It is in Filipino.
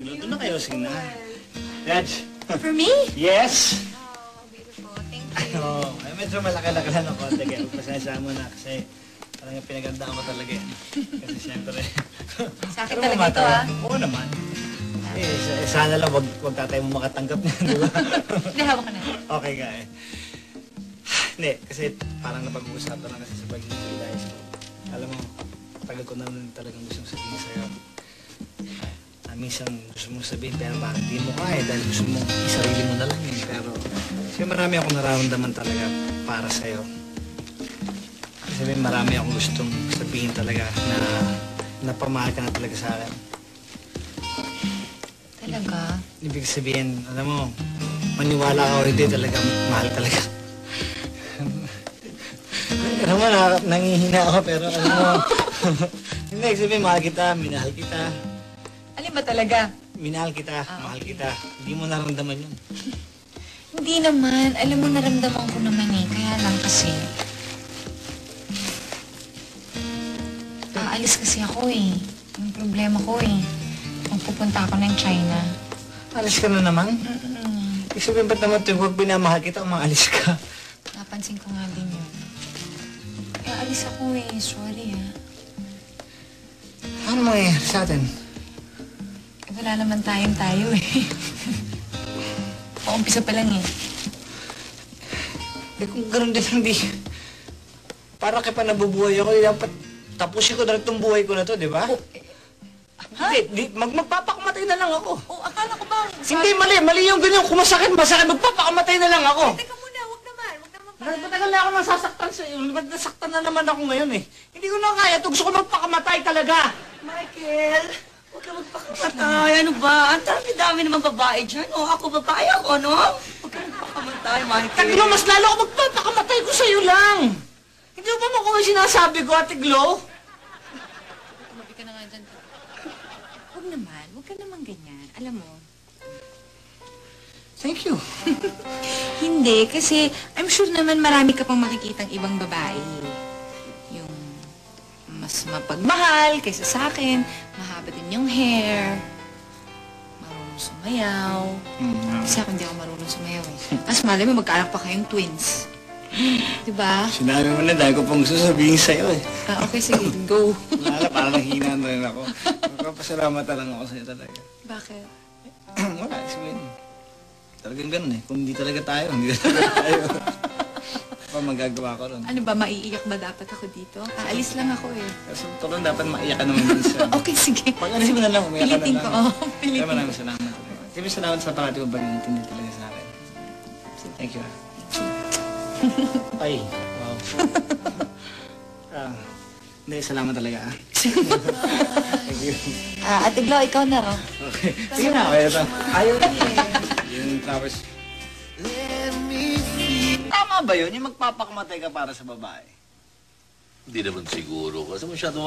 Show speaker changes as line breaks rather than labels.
Luto na kayo, sige na. Raj.
For me?
Yes!
Oh, beautiful. Thank you.
Ay, medyo malaki-laki lang ng konti. Kaya pasensya mo na kasi talagang pinagandaan ko talaga yan. Kasi siyempre...
Sa akin talaga ito, ah.
Oo naman. Sana lang wag tatay mo makatanggap niya, di ba?
Hindi, hawak ka na.
Okay ka eh. Hindi, kasi parang napag-uusapan lang kasi sa pag-ibig dahil sa... Alam mo, tagal ko na talagang gustong sabihin sa'yo. Minsan gusto mong sabihin, pero bakit di mo kaya? Dahil gusto mong isarili mo na lang yun. Pero kasi marami akong nararamdaman talaga para sa'yo. Kasi marami akong gustong sabihin talaga na napamahal ka na talaga sa akin.
Talaga?
Ibig sabihin, alam mo, maniwala ka o hindi talaga, mahal talaga. Alam mo, nangihina ako pero alam mo, hindi, sabihin, mahal kita, minahal kita.
Alin ba talaga?
Minahal kita, mahal kita. Hindi mo naramdaman yun.
Hindi naman. Alam mo, naramdaman ko naman eh. Kaya lang kasi... Aalis kasi ako eh. Yung problema ko eh. Kung pupunta ako ng China.
Alis ka na naman? Ibig sabihin, ba't naman ito, huwag binamahal kita, umaalis ka?
Napansin ko nga din yun. Kaya alis ako eh. Sorry ah.
Ano mangyayari sa atin?
Wala naman tayo eh. Paumpisa pa lang eh.
Eh kung gano'n din hindi... Para kaya pa nabubuhay ako, dapat tapusin ko na itong buhay ko na to, di ba?
Ha?
Hindi, magpapakamatay na lang ako.
Akala ko ba?
Hindi, mali yung ganyan. Kung masakit, magpapakamatay na lang ako.
Teka muna, huwag naman pala.
Matagal na ako nasasaktan sa iyo. Nasaktan na naman ako ngayon eh. Hindi ko na kaya ito. Gusto ko magpakamatay talaga.
Michael, huwag ka magpakamatay. Ano ba? Ang dami-dami naman babae dyan. O, ako babae ako, no? Huwag ka magpakamatay, Michael.
Ate mas lalo ako magpapakamatay ko sa iyo lang. Hindi mo ba makuha yung sinasabi ko, Ate Glo?
Tumabi ka na nga dyan.
Huwag ka naman ganyan. Alam mo.
Thank you.
Hindi, kasi I'm sure naman marami ka pang makikitang ibang babae. Yung mas mapagmahal kaysa sa akin, mahaba din yung hair, marunong sumayaw. Kasi ako hindi ako marunong sumayaw eh. Tapos malay mo, magkaanak pa kayong twins. Diba?
Sinabi mo na dahil ko pang gusto sabihin sa'yo eh.
Okay, sige, go.
Wala, parang nahihina na rin ako. Magpapasalamat na lang ako sa'yo talaga.
Bakit?
Wala, sabihin. Talagang ganun eh. Kung hindi talaga tayo, hindi talaga tayo. Pa magagawa ko ron.
Ano ba, maiiyak ba dapat ako dito? Aalis lang ako eh.
Kasi tulong dapat maiyak ka naman minsan.
Okay, sige.
Pag alisin mo na lang, umiyak ka na
Pilitin
lang.
ko, oh. Pilitin
Kaya
ko.
maraming salamat talaga. Maraming salamat sa parati mo pag-iintindi talaga sa akin. Thank you. Ay, wow. Hindi, salamat talaga ah. Thank you.
Ate Glo, ikaw na raw.
Okay. Sige na, okay ito. Ayaw yung tapos... Tama ba yun? Yung magpapakamatay ka para sa babae?
Hindi naman siguro. Kasi masyado